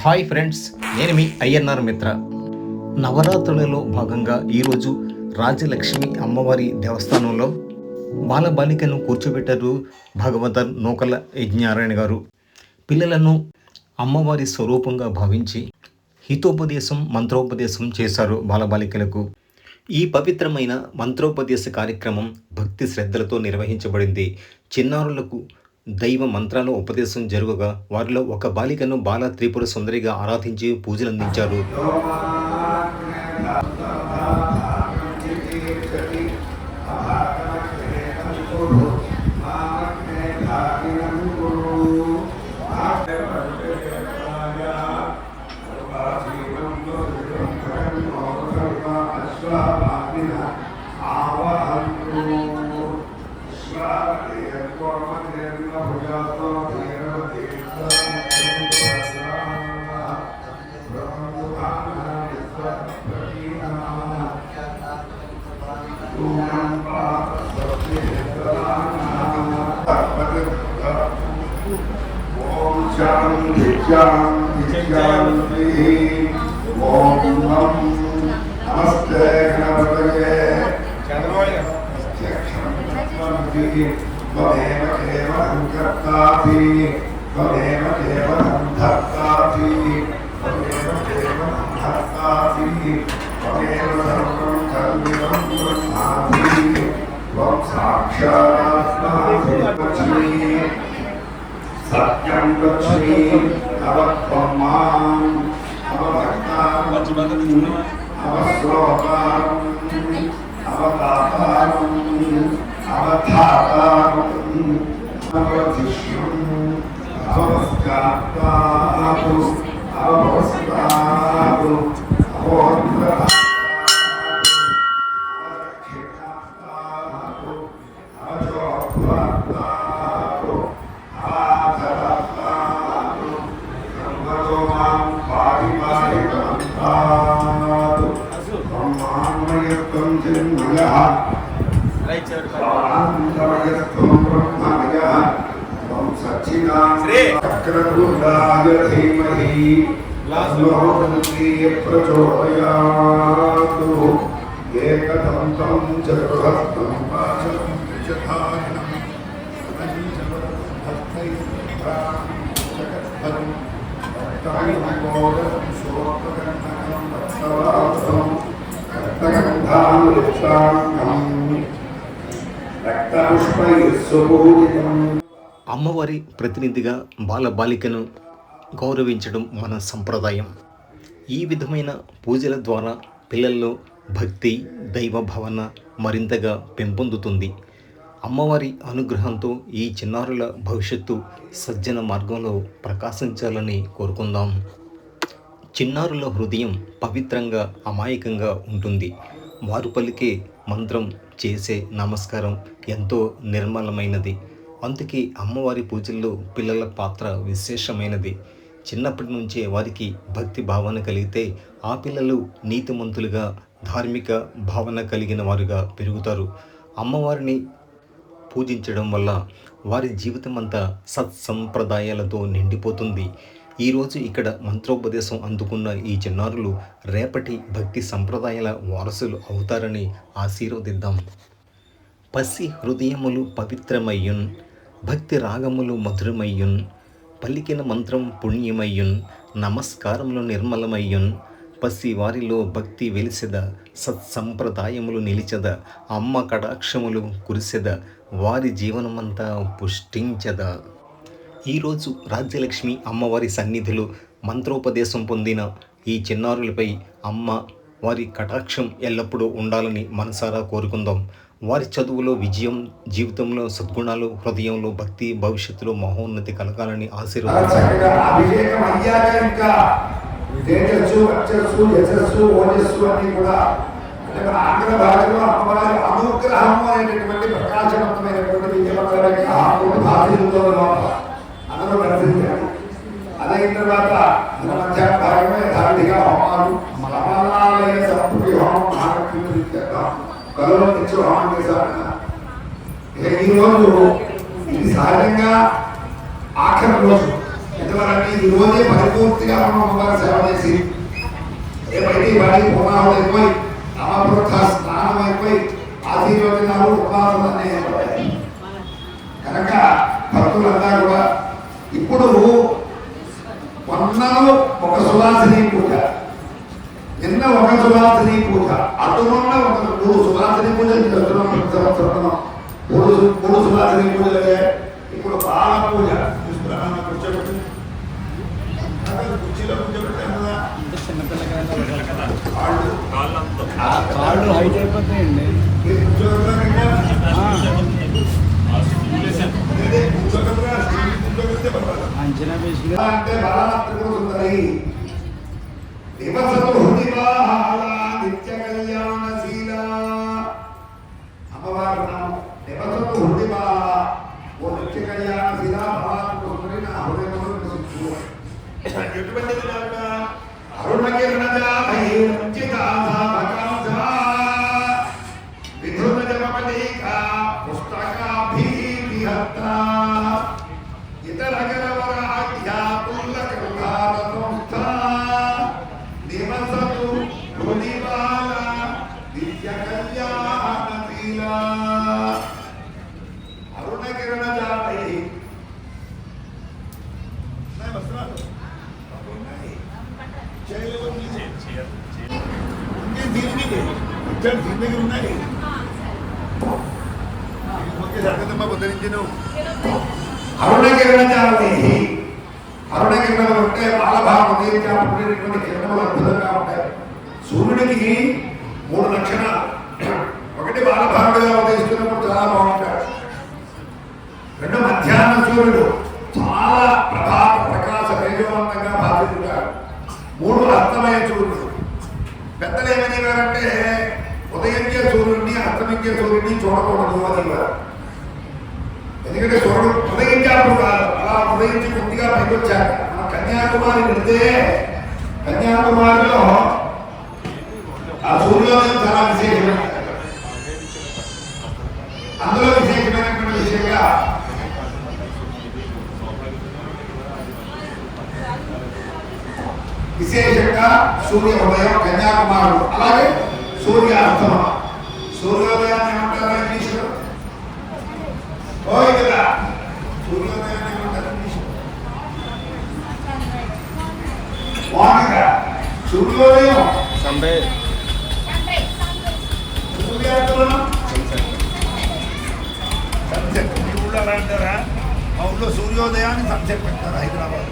Hi friends, నేను మీ INR మిత్ర. నవరాత్రులలో భాగంగా ఈరోజు రాజలక్ష్మి అమ్మవారి దేవస్థానంలో బాలబాలికను కూర్చోబెట్టారు భగవదర్ నూకల యజ్ఞనారాయణ గారు. పిల్లలను అమ్మవారి స్వరూపంగా భావించి హితోపదేశం, మంత్రోపదేశం చేశారు బాలబాలికలకు. ఈ పవిత్రమైన మంత్రోపదేశ కార్యక్రమం భక్తి శ్రద్ధలతో నిర్వహించబడింది. చిన్నారులకు దైవ మంత్రాల ఉపదేశం జరుగుగా వారిలో ఒక బాలికను బాల త్రిపుర సుందరిగా ఆరాధించి పూజలందించారు. నమస్తే గణపతయే త్వమేవ కేవలం కర్తాసి త్వమేవ కేవలం ధర్తాసి త్వమేవ కేవలం ధర్తాసి త్వమేవ సర్వం కల్విదం బ్రహ్మాసి త్వం సాక్షాత్మాసి లక్ష్మీ సత్యం లక్ష్మీ అవత్వం మాం అవభక్తాం అవశ్లోకాం అవతాతాం అవధాతాం అవధిష్యం అవస్కాత్తాతు అవభవస్తాతు అవోద్రతాతు అవరక్షితాతు అవజోత్వాతాతు ఆధరతాతు సంగతో మాం పారి పారి తాతు బ్రహ్మాన్మయత్వం చిన్మయః స్వానందమయత్వం బ్రహ్మమయః త్వం సచ్చిదానందచక్రధూరాయ ధీమహి తన్నో ప్రచోదయాతు ఏకదంతం చతుర్హస్తం పాశం త్రిశతాయనం అమ్మవారి ప్రతినిధిగా బాలబాలికను గౌరవించడం మన సంప్రదాయం. ఈ విధమైన పూజల ద్వారా పిల్లల్లో భక్తి, దైవ భావన మరింతగా పెంపొందుతుంది. అమ్మవారి అనుగ్రహంతో ఈ చిన్నారుల భవిష్యత్తు సజ్జన మార్గంలో ప్రకాశించాలని కోరుకుందాం. చిన్నారుల హృదయం పవిత్రంగా, అమాయకంగా ఉంటుంది. వారు పలికే మంత్రం, చేసే నమస్కారం ఎంతో నిర్మలమైనది. అందుకే అమ్మవారి పూజల్లో పిల్లల పాత్ర విశేషమైనది. చిన్నప్పటి నుంచే వారికి భక్తి భావన కలిగితే ఆ పిల్లలు నీతిమంతులుగా, ధార్మిక భావన కలిగిన వారుగా పెరుగుతారు. అమ్మవారిని పూజించడం వల్ల వారి జీవితం అంతా సత్సంప్రదాయాలతో నిండిపోతుంది. ఈరోజు ఇక్కడ మంత్రోపదేశం అందుకున్న ఈ చిన్నారులు రేపటి భక్తి సంప్రదాయాల వారసులు అవుతారని ఆశీర్వదిద్దాం. పసి హృదయములు పవిత్రమయ్యున్, భక్తి రాగములు మధురమయ్యున్, పలికిన మంత్రం పుణ్యమయ్యున్, నమస్కారములు నిర్మలమయ్యున్, పసి వారిలో భక్తి వెలిసెద, సత్సంప్రదాయములు నిలిచెద, అమ్మ కటాక్షములు కురిసెద, వారి జీవనమంతా పుష్టించెద. ఈరోజు రాజ్యలక్ష్మి అమ్మవారి సన్నిధిలో మంత్రోపదేశం పొందిన ఈ చిన్నారులపై అమ్మ వారి కటాక్షం ఎల్లప్పుడూ ఉండాలని మనసారా కోరుకుందాం. వారి చదువులో విజయం, జీవితంలో సద్గుణాలు, హృదయంలో భక్తి, భవిష్యత్తులో మహోన్నతి కలగాలని ఆశీర్వాదం. ఆంధ్ర భాషలో అమ్మవారి అనుగ్రహం అనేటటువంటి ప్రకాశవంతమైనటువంటి అందరూ ప్రసిద్ధారు. అదైన తర్వాత మధ్యాహ్న భాగంలో యథావిధిగా హోమాలు, సమానాలయ సంస్కృతి హోమం, కలలో తెచ్చి హోమం చేశారు. ఈరోజు ఇది సహజంగా ఆఖరి రోజు. పెద్దవాళ్ళని ఈ రోజే పరిపూర్తిగా మనం అమ్మవారి సేవ చేసి రేపటి వాడి పూర్ణాహుడు అయిపోయి అమృత స్నానం అయిపోయి ఆశీర్వచనాలు ఉపాసనలన్నీ ఏర్పడ్డాయి. కనుక భక్తులంతా కూడా ఇప్పుడు మొన్నలో ఒక సువాసిని పూజ, నిన్న ఒక సువాసిని పూజ, అటున్న ఒక 3 సువాసిని పూజలు చేస్తున్నాం. ప్రతి సంవత్సరం 3 సువాసిని పూజలే. ఇప్పుడు బాల పూజ కూర్చోబెట్టి కుర్చీలో కూర్చోబెట్టాం కదా, కాళ్ళు హైట్ అయిపోతాయండి. అంచనా వేసి అంటే బాలాత్రిపుర సుందరి దివసతు హృదివాహాల నిత్య కళ్యాణశీల అమ్మవారి నామం దివసతు హృదివాహ. ఓ నిత్య కళ్యాణశీల బాలాత్రిపుర సుందరి నా హృదయంలో నివసించు. ఎటువంటిది కాక అరుణకిరణజా భైరంజితా సాధకాంసా విధృత జపపదీక పుస్తకాభిహత్తా ఇతరగరవరాధ్యా పుల్లకృతాల సంస్థా నివసతు హృదిబాల నిత్య కళ్యాణశీల. అరుణకిరణజా వస్త్రాలు దీని దగ్గర ఉన్నాయి. అరుణకిరణజాలి అరుణకిరణం అంటే బాలభావం ఉదయించినటువంటి కిరణములు అద్భుతంగా ఉంటాయి. సూర్యుడికి 3 లక్షణాలు. ఒకటి బాలభావుడిగా ఉదయిస్తున్నప్పుడు చాలా బాగుంటాడు. 2 మధ్యాహ్న సూర్యుడు చాలా ప్రభాత ప్రకాశ తేజవంతంగా భావించాడు. 3 అస్తమయ సూర్యుడు. పెద్దలు ఏమనేవారంటే ఉదయించే సూర్యుడిని అస్తమించే సూర్యుడిని చూడకూడదు అనేవారు. ఎందుకంటే సూర్యుడు ఉదయించేప్పుడు కాదు, అలా ఉదయించి కొద్దిగా పైకి వచ్చాక మన కన్యాకుమారి వెళితే కన్యాకుమారిలో ఆ సూర్యోదయం చాలా విశేషమైన, అందులో విశేషమైనటువంటి విషయంగా విశేషంగా సూర్య ఉదయం కన్యాకుమారుడు, అలాగే సూర్యాస్తమం. సూర్యోదయాన్ని ఏమంటారా ఇంగ్లీషులో? ఓయ్ కదా, సూర్యోదయాన్ని ఏమంటారు ఇంగ్లీషులో? వానగా సూర్యోదయం, సూర్యాస్తమం సన్సెట్. మీ ఊళ్ళో అలా అంటారా? మా ఊళ్ళో సూర్యోదయాన్ని సన్సెట్ పెడతారు. హైదరాబాద్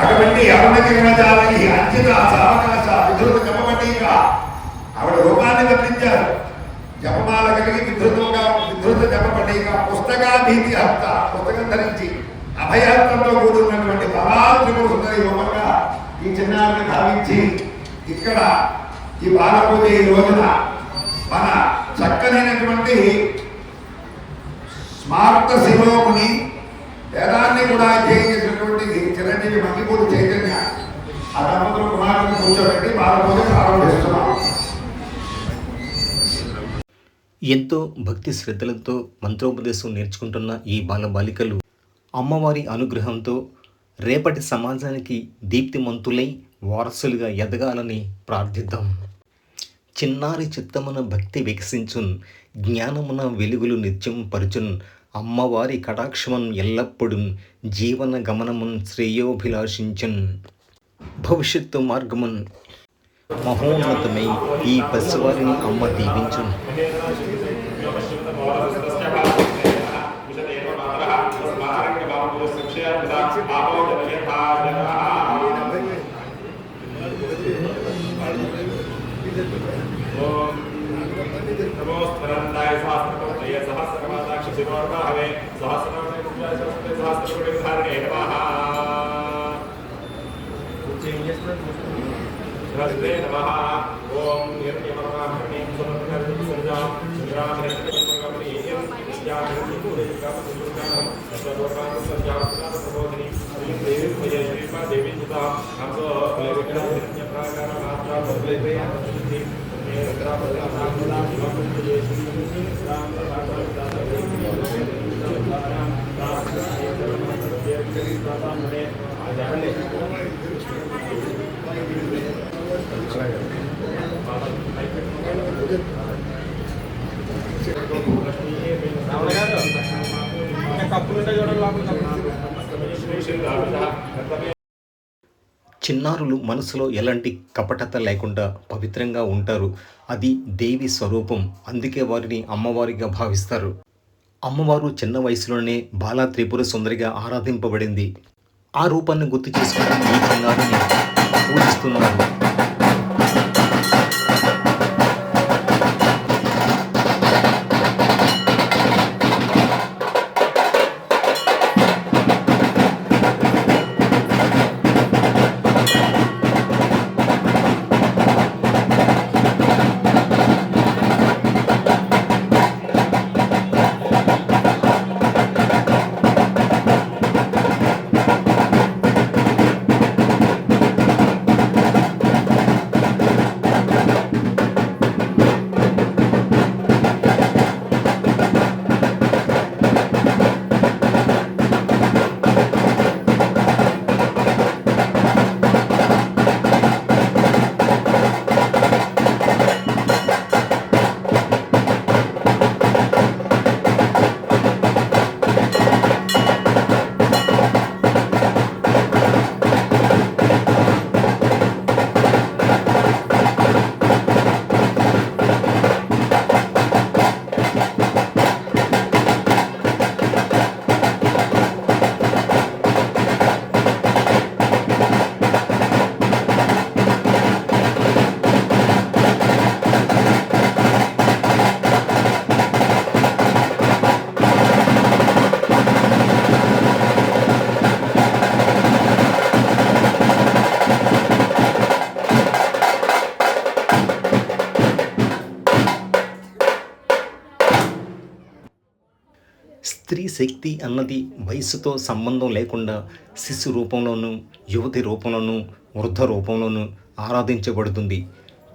అటువంటి అరుణకిరణజాలి అంకిత సావకాశ విధృత జపపటీక ఆవిడ రూపాన్ని వర్ణించారు. జపమాల కలిగి విధృత జపపటీక పుస్తకాభీతి హస్త, పుస్తకం ధరించి అభయహస్తంతో కూడున్నటువంటి బాలాత్రిపుర సుందరి రూపంగా ఈ చిన్నారిని భావించి ఇక్కడ ఈ బాలపూజ ఈ రోజున మన చక్కనైనటువంటి స్మార్త శిరోముని వేదాన్ని కూడా చేయించినటువంటి చిరంజీవి మంగిపూడి చైతన్య ఆ దంపతులు కుమారుని కూర్చోబెట్టి బాలపూజ ప్రారంభిస్తున్నాం. ఎంతో భక్తి శ్రద్ధలతో మంత్రోపదేశం నేర్చుకుంటున్న ఈ బాలబాలికలు అమ్మవారి అనుగ్రహంతో రేపటి సమాజానికి దీప్తిమంతులై వారసులుగా ఎదగాలని ప్రార్థిద్దాం. చిన్నారి చిత్తమున భక్తి వికసించున్, జ్ఞానమున వెలుగులు నిత్యం పరుచున్, అమ్మవారి కటాక్షమన్ ఎల్లప్పుడూ జీవన గమనమున్ శ్రేయోభిలాషించున్. భవిష్యత్తు మార్గమున్ మహోన్నతమై ఈ పసివారిని అమ్మ దీవించున్. చిన్నారులు మనసులో ఎలాంటి కపటత లేకుండా పవిత్రంగా ఉంటారు. అది దేవి స్వరూపం. అందుకే వారిని అమ్మవారిగా భావిస్తారు. అమ్మవారు చిన్న వయసులోనే బాలా త్రిపుర సుందరిగా ఆరాధింపబడింది. ఆ రూపాన్ని గుర్తు చేసుకుంటూ ఈ చిన్నారిని పూజిస్తున్నారు. స్త్రీ శక్తి అన్నది వయసుతో సంబంధం లేకుండా శిశు రూపంలోనూ, యువతి రూపంలోనూ, వృద్ధ రూపంలోనూ ఆరాధించబడుతుంది.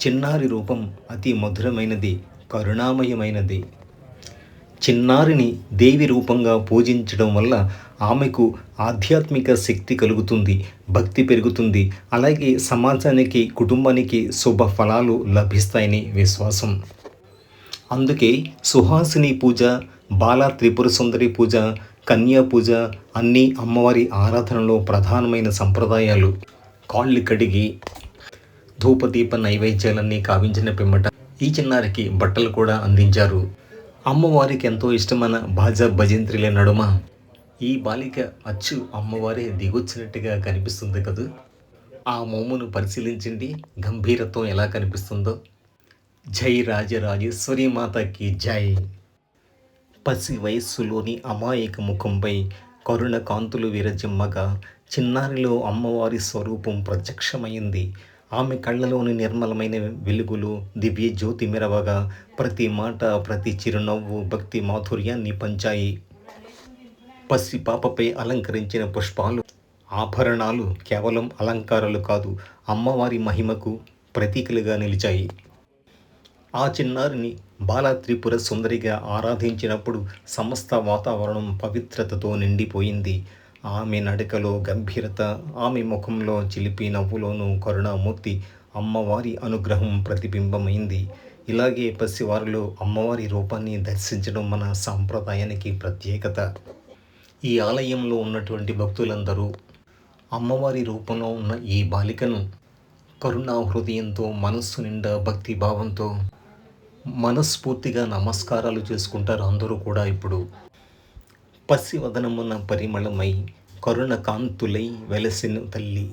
చిన్నారి రూపం అతి మధురమైనది, కరుణామయమైనది. చిన్నారిని దేవి రూపంగా పూజించడం వల్ల ఆమెకు ఆధ్యాత్మిక శక్తి కలుగుతుంది, భక్తి పెరుగుతుంది. అలాగే సమాజానికి, కుటుంబానికి శుభ ఫలాలు లభిస్తాయని విశ్వాసం. అందుకే సుహాసిని పూజ, బాలా త్రిపుర సుందరి పూజ, కన్యా పూజ అన్నీ అమ్మవారి ఆరాధనలో ప్రధానమైన సంప్రదాయాలు. కాళ్ళు కడిగి ధూపదీప నైవేద్యాలన్నీ కావించిన పిమ్మట ఈ చిన్నారికి బట్టలు కూడా అందించారు. అమ్మవారికి ఎంతో ఇష్టమైన బాజా భజంత్రిల నడుమ ఈ బాలిక అచ్చు అమ్మవారే దిగొచ్చినట్టుగా కనిపిస్తుంది కదూ. ఆ మోమును పరిశీలించండి, గంభీరత్వం ఎలా కనిపిస్తుందో. జై రాజరాజేశ్వరి మాతకి జై. పసి వయస్సులోని అమాయక ముఖంపై కరుణ కాంతులు విరజిమ్మగా చిన్నారిలో అమ్మవారి స్వరూపం ప్రత్యక్షమైంది. ఆమె కళ్ళలోని నిర్మలమైన వెలుగులు దివ్య జ్యోతి మెరవగా ప్రతి మాట, ప్రతి చిరునవ్వు భక్తి మాధుర్యాన్ని పంచాయి. పసి పాపపై అలంకరించిన పుష్పాలు, ఆభరణాలు కేవలం అలంకారాలు కాదు, అమ్మవారి మహిమకు ప్రతీకలుగా నిలిచాయి. ఆ చిన్నారిని బాలా త్రిపుర సుందరిగా ఆరాధించినప్పుడు సమస్త వాతావరణం పవిత్రతతో నిండిపోయింది. ఆమె నడకలో గంభీరత, ఆమె ముఖంలో చిలిపి నవ్వులోనూ కరుణామూర్తి అమ్మవారి అనుగ్రహం ప్రతిబింబమైంది. ఇలాగే పసివారిలో అమ్మవారి రూపాన్ని దర్శించడం మన సాంప్రదాయానికి ప్రత్యేకత. ఈ ఆలయంలో ఉన్నటువంటి భక్తులందరూ అమ్మవారి రూపంలో ఉన్న ఈ బాలికను కరుణా హృదయంతో, మనస్సు నిండా భక్తి భావంతో మనస్ఫూర్తిగా నమస్కారాలు చేసుకుంటారు అందరూ కూడా. ఇప్పుడు పసివదనమున పరిమళమై కరుణ కాంతులై వెలసెను తల్లి,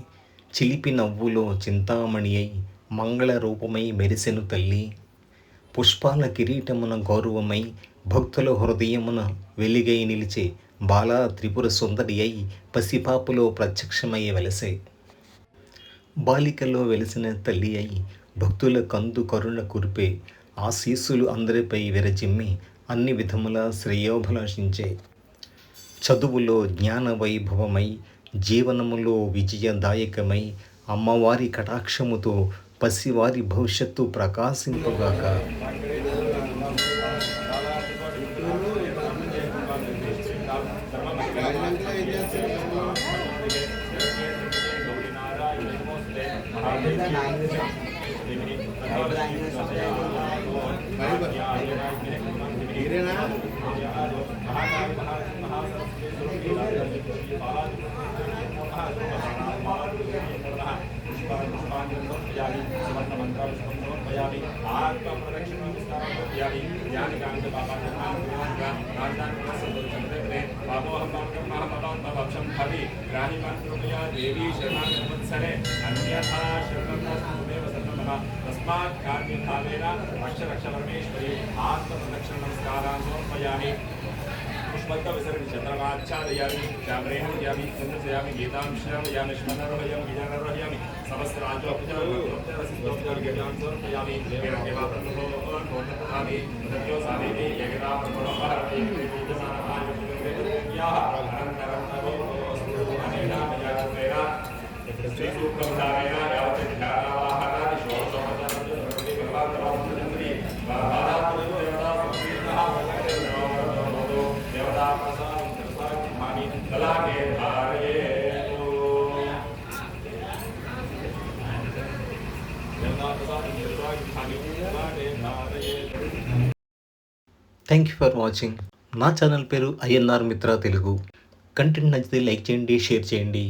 చిలిపి నవ్వులో చింతామణి అయి మంగళ రూపమై మెరిసెను తల్లి, పుష్పాల కిరీటమున గౌరవమై భక్తుల హృదయమున వెలిగై నిలిచే బాలా త్రిపుర సుందరి అయి పసిపాపులో ప్రత్యక్షమై వెలసే. బాలికలో వెలిసిన తల్లి అయి భక్తుల కందు కరుణ కురిపే, ఆశీస్సులు అందరిపై విరచిమ్మి అన్ని విధముల శ్రేయోభిలాషించే. చదువులో జ్ఞాన వైభవమై, జీవనములో విజయదాయకమై అమ్మవారి కటాక్షముతో పసివారి భవిష్యత్తు ప్రకాశింపుగాక. देवी शरणागतवत्सले अन्यथा शरणमेव शरणमः तस्मात् कार्यभावेन अक्षरक्षरमेश्वरी आत्मप्रदक्षिण नमस्कारान् समर्पयामि पुष्पत्वविसर्गि चन्द्रमाच्छादयामि चामरेण दयामि चन्द्रसयामि गीतां श्रावयामि श्मनरोहयामि गिरनरोहयामि सहस्राजोपचारवसिष्ठोपचार गीतां समर्पयामि देवदेवाप्रभोर्णप्रधानि तद्यो सामेति एकदा प्रभोहरति पूजनानाय अनन्तरं तवो अनेना यात्रेण श्रीसूक्तमुदारेण यावत् ध्यानावाहनादि षोडशोपचारादि भगवान् థ్యాంక్ యూ ఫర్ వాచింగ్. నా ఛానల్ పేరు ఐఎన్ఆర్ మిత్ర తెలుగు. కంటెంట్ నచ్చితే లైక్ చేయండి, షేర్ చేయండి.